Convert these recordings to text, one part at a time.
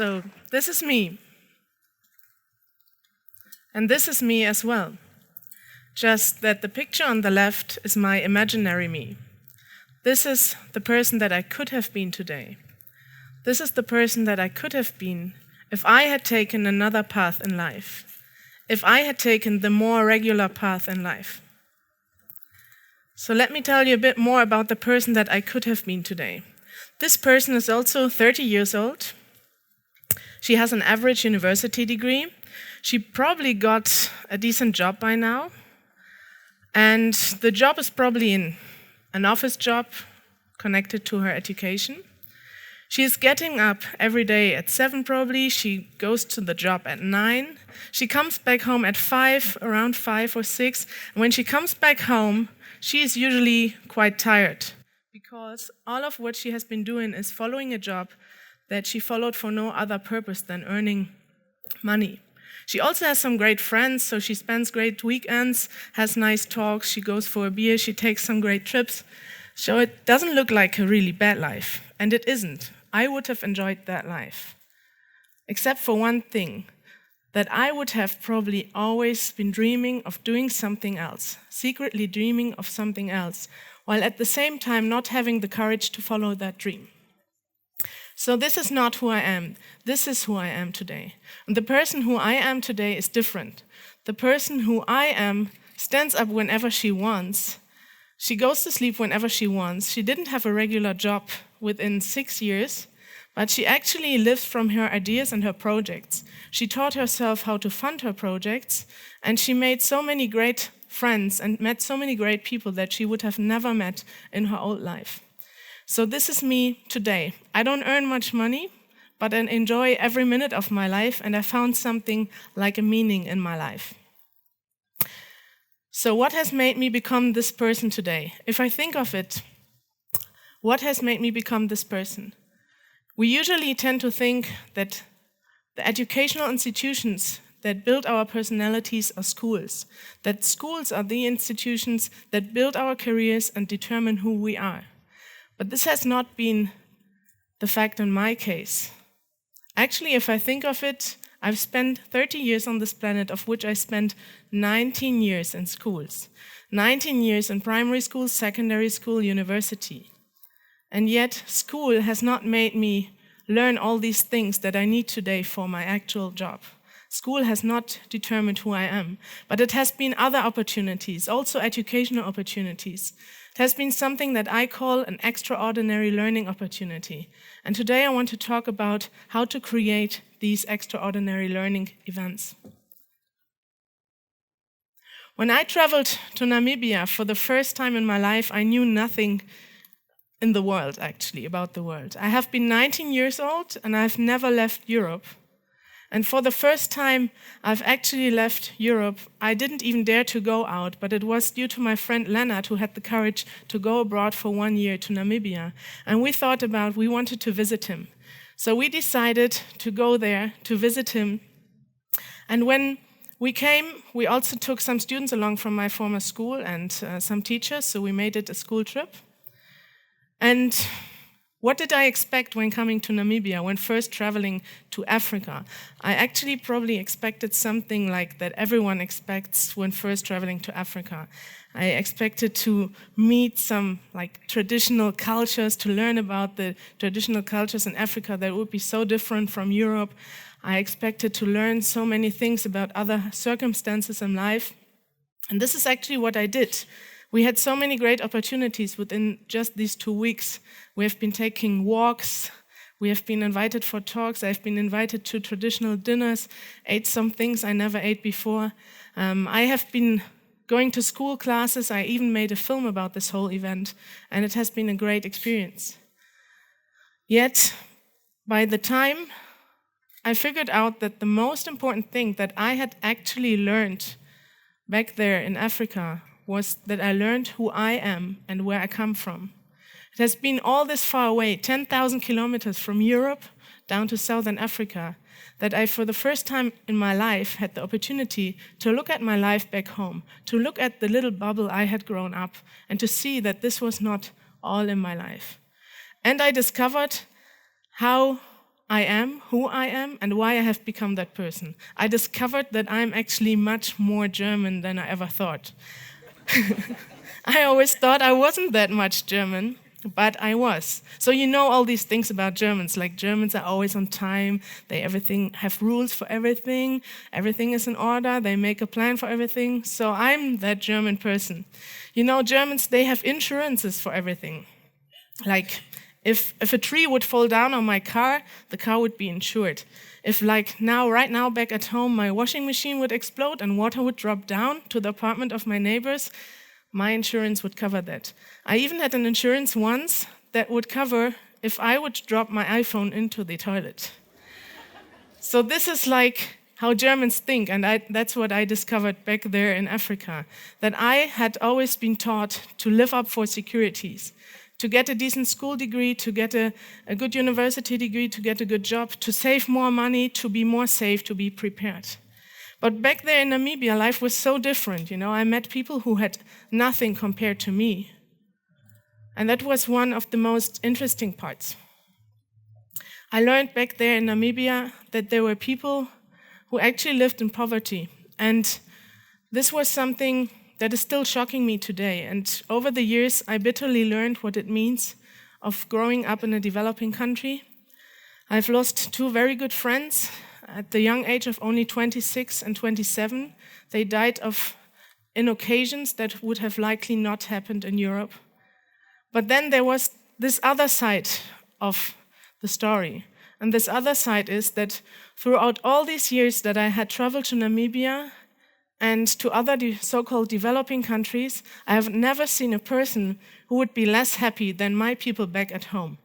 So this is me. And this is me as well. Just that the picture on the left is my imaginary me. This is the person that I could have been today. This is the person that I could have been if I had taken another path in life, if I had taken the more regular path in life. So let me tell you a bit more about the person that I could have been today. This person is also 30 years old. She has an average university degree. She probably got a decent job by now. And the job is probably an office job connected to her education. She is getting up every day at 7 probably. She goes to the job at 9. She comes back home at 5, around 5 or 6. And when she comes back home, she is usually quite tired because all of what she has been doing is following a job that she followed for no other purpose than earning money. She also has some great friends, so she spends great weekends, has nice talks, she goes for a beer, she takes some great trips. So it doesn't look like a really bad life, and it isn't. I would have enjoyed that life. Except for one thing, that I would have probably always been dreaming of doing something else, secretly dreaming of something else, while at the same time not having the courage to follow that dream. So this is not who I am. This is who I am today. And the person who I am today is different. The person who I am stands up whenever she wants. She goes to sleep whenever she wants. She didn't have a regular job within 6 years, but she actually lives from her ideas and her projects. She taught herself how to fund her projects, and she made so many great friends and met so many great people that she would have never met in her old life. So this is me today. I don't earn much money, but I enjoy every minute of my life, and I found something like a meaning in my life. So what has made me become this person today? If I think of it, what has made me become this person? We usually tend to think that the educational institutions that build our personalities are schools, that schools are the institutions that build our careers and determine who we are. But this has not been the fact in my case. Actually, if I think of it, I've spent 30 years on this planet, of which I spent 19 years in schools. 19 years in primary school, secondary school, university. And yet, school has not made me learn all these things that I need today for my actual job. School has not determined who I am, but it has been other opportunities, also educational opportunities. It has been something that I call an extraordinary learning opportunity. And today I want to talk about how to create these extraordinary learning events. When I traveled to Namibia for the first time in my life, I knew nothing in the world, actually, about the world. I have been 19 years old and I've never left Europe. And for the first time I've actually left Europe, I didn't even dare to go out, but it was due to my friend Leonard, who had the courage to go abroad for 1 year to Namibia. And we wanted to visit him. So we decided to go there to visit him. And when we came, we also took some students along from my former school and some teachers, so we made it a school trip. And what did I expect when coming to Namibia, when first traveling to Africa? I actually probably expected something like that everyone expects when first traveling to Africa. I expected to meet some traditional cultures, to learn about the traditional cultures in Africa that would be so different from Europe. I expected to learn so many things about other circumstances in life. And this is actually what I did. We had so many great opportunities within just these 2 weeks. We have been taking walks, we have been invited for talks, I've been invited to traditional dinners, ate some things I never ate before. I have been going to school classes, I even made a film about this whole event, and it has been a great experience. Yet, by the time I figured out that the most important thing that I had actually learned back there in Africa was that I learned who I am and where I come from. It has been all this far away, 10,000 kilometers from Europe down to Southern Africa, that I, for the first time in my life, had the opportunity to look at my life back home, to look at the little bubble I had grown up, and to see that this was not all in my life. And I discovered how I am, who I am, and why I have become that person. I discovered that I'm actually much more German than I ever thought. I always thought I wasn't that much German, but I was. So you know all these things about Germans, like Germans are always on time, they have rules for everything is in order, they make a plan for everything. So I'm that German person. You know, Germans, they have insurances for everything. Like, if a tree would fall down on my car, the car would be insured. If right now, back at home, my washing machine would explode and water would drop down to the apartment of my neighbors, my insurance would cover that. I even had an insurance once that would cover if I would drop my iPhone into the toilet. So this is like how Germans think, and that's what I discovered back there in Africa, that I had always been taught to live up for securities, to get a decent school degree, to get a good university degree, to get a good job, to save more money, to be more safe, to be prepared. But back there in Namibia, life was so different. You know, I met people who had nothing compared to me. And that was one of the most interesting parts. I learned back there in Namibia that there were people who actually lived in poverty. And this was something that is still shocking me today. And over the years, I bitterly learned what it means of growing up in a developing country. I've lost two very good friends at the young age of only 26 and 27. They died in occasions that would have likely not happened in Europe. But then there was this other side of the story. And this other side is that throughout all these years that I had traveled to Namibia and to other so-called developing countries, I have never seen a person who would be less happy than my people back at home.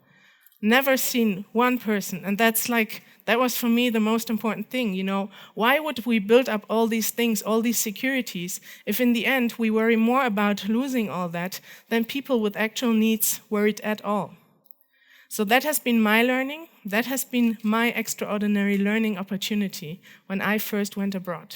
Never seen one person. And that was for me the most important thing, you know. Why would we build up all these things, all these securities, if in the end we worry more about losing all that than people with actual needs worried at all? So that has been my learning. That has been my extraordinary learning opportunity when I first went abroad.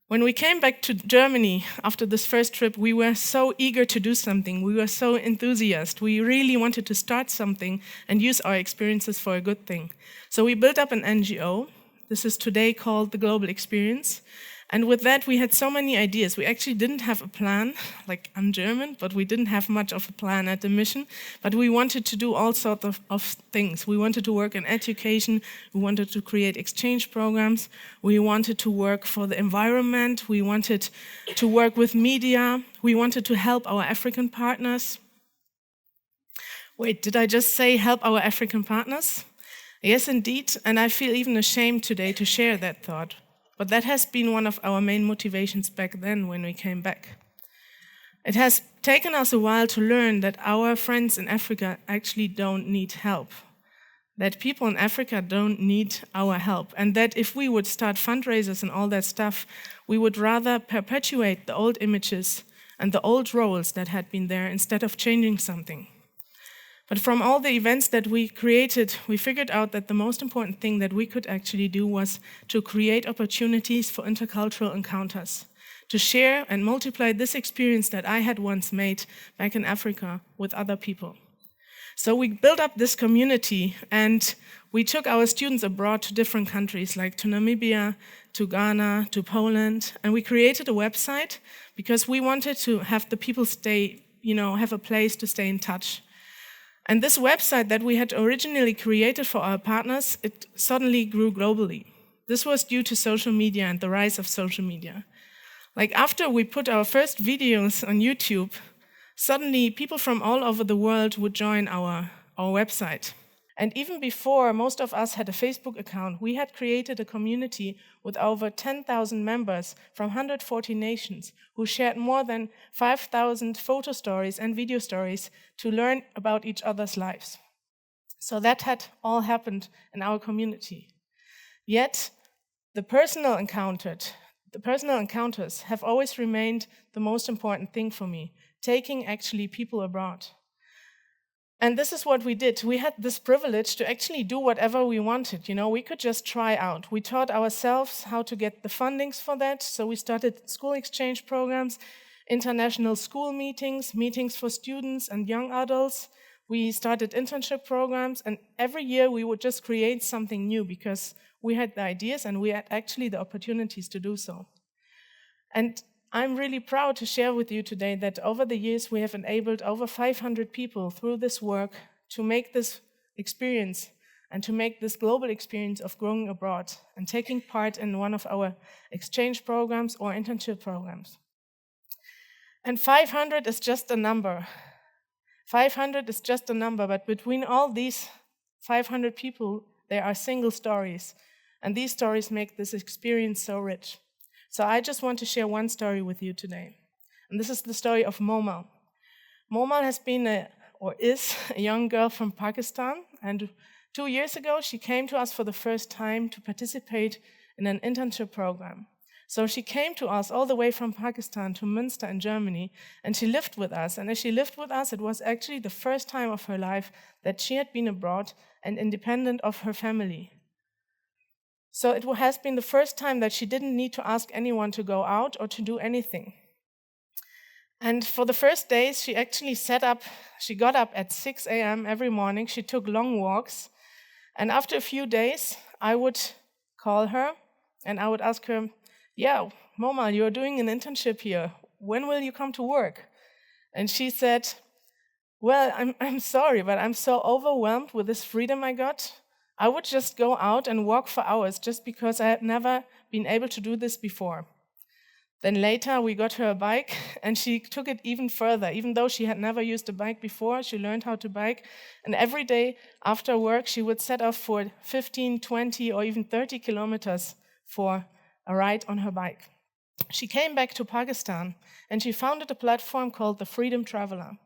When we came back to Germany after this first trip, we were so eager to do something. We were so enthusiastic. We really wanted to start something and use our experiences for a good thing. So we built up an NGO. This is today called the Global Experience. And with that, we had so many ideas. We actually didn't have a plan, like I'm German, but we didn't have much of a plan at the mission. But we wanted to do all sorts of things. We wanted to work in education. We wanted to create exchange programs. We wanted to work for the environment. We wanted to work with media. We wanted to help our African partners. Wait, did I just say help our African partners? Yes, indeed. And I feel even ashamed today to share that thought. But that has been one of our main motivations back then when we came back. It has taken us a while to learn that our friends in Africa actually don't need help, that people in Africa don't need our help, and that if we would start fundraisers and all that stuff, we would rather perpetuate the old images and the old roles that had been there instead of changing something. But from all the events that we created, we figured out that the most important thing that we could actually do was to create opportunities for intercultural encounters, to share and multiply this experience that I had once made back in Africa with other people. So we built up this community, and we took our students abroad to different countries, like to Namibia, to Ghana, to Poland, and we created a website because we wanted to have the people have a place to stay in touch. And this website that we had originally created for our partners, it suddenly grew globally. This was due to social media and the rise of social media. Like after we put our first videos on YouTube, suddenly people from all over the world would join our website. And even before most of us had a Facebook account, we had created a community with over 10,000 members from 140 nations who shared more than 5,000 photo stories and video stories to learn about each other's lives. So that had all happened in our community. Yet, the personal encounters have always remained the most important thing for me, taking actually people abroad. And this is what we did. We had this privilege to actually do whatever we wanted. You know, we could just try out. We taught ourselves how to get the fundings for that. So we started school exchange programs, international school meetings, meetings for students and young adults. We started internship programs, and every year we would just create something new because we had the ideas and we had actually the opportunities to do so. And I'm really proud to share with you today that over the years we have enabled over 500 people through this work to make this experience and to make this global experience of growing abroad and taking part in one of our exchange programs or internship programs. And 500 is just a number. 500 is just a number, but between all these 500 people, there are single stories. And these stories make this experience so rich. So I just want to share one story with you today. And this is the story of Momal. Momal has been is a young girl from Pakistan. And 2 years ago, she came to us for the first time to participate in an internship program. So she came to us all the way from Pakistan to Münster in Germany, and she lived with us. And as she lived with us, it was actually the first time of her life that she had been abroad and independent of her family. So it has been the first time that she didn't need to ask anyone to go out or to do anything. And for the first days, she actually she got up at 6 a.m. every morning. She took long walks. And after a few days, I would call her and I would ask her, "Yeah, Momal, you're doing an internship here. When will you come to work?" And she said, "Well, I'm sorry, but I'm so overwhelmed with this freedom I got. I would just go out and walk for hours just because I had never been able to do this before." Then later we got her a bike and she took it even further. Even though she had never used a bike before, she learned how to bike. And every day after work, she would set off for 15, 20, or even 30 kilometers for a ride on her bike. She came back to Pakistan and she founded a platform called the Freedom Traveler.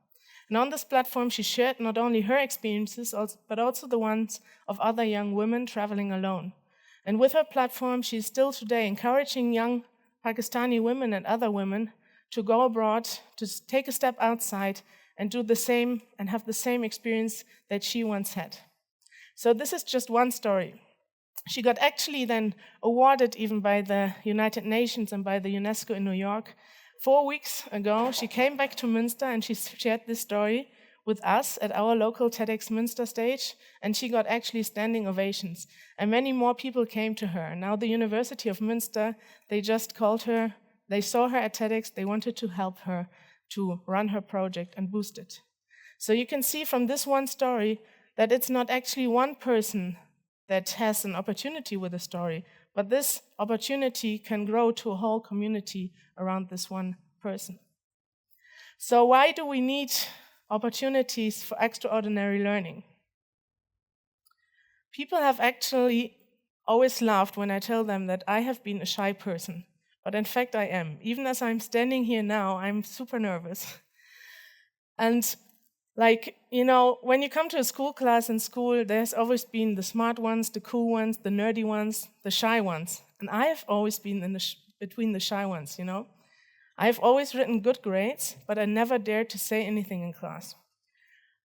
And on this platform, she shared not only her experiences, but also the ones of other young women traveling alone. And with her platform, she is still today encouraging young Pakistani women and other women to go abroad, to take a step outside and do the same and have the same experience that she once had. So this is just one story. She got actually then awarded even by the United Nations and by the UNESCO in New York. 4 weeks ago, she came back to Münster and she shared this story with us at our local TEDx Münster stage, and she got actually standing ovations. And many more people came to her. Now the University of Münster, they just called her, they saw her at TEDx, they wanted to help her to run her project and boost it. So you can see from this one story that it's not actually one person that has an opportunity with a story, but this opportunity can grow to a whole community around this one person. So why do we need opportunities for extraordinary learning? People have actually always laughed when I tell them that I have been a shy person, but in fact I am. Even as I'm standing here now, I'm super nervous. And when you come to a school class in school, there's always been the smart ones, the cool ones, the nerdy ones, the shy ones. And I have always been between the shy ones, I've always written good grades, but I never dared to say anything in class.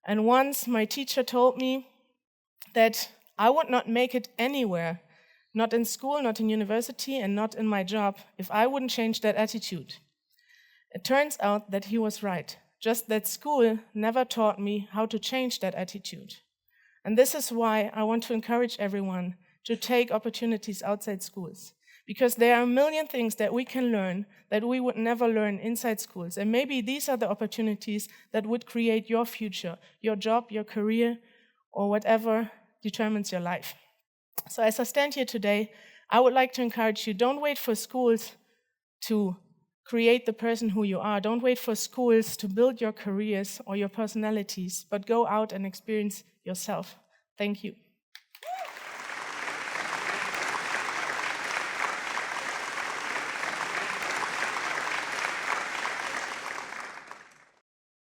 And once my teacher told me that I would not make it anywhere, not in school, not in university, and not in my job, if I wouldn't change that attitude. It turns out that he was right. Just that school never taught me how to change that attitude. And this is why I want to encourage everyone to take opportunities outside schools. Because there are a million things that we can learn that we would never learn inside schools. And maybe these are the opportunities that would create your future, your job, your career, or whatever determines your life. So as I stand here today, I would like to encourage you, don't wait for schools to create the person who you are. Don't wait for schools to build your careers or your personalities, but go out and experience yourself. Thank you.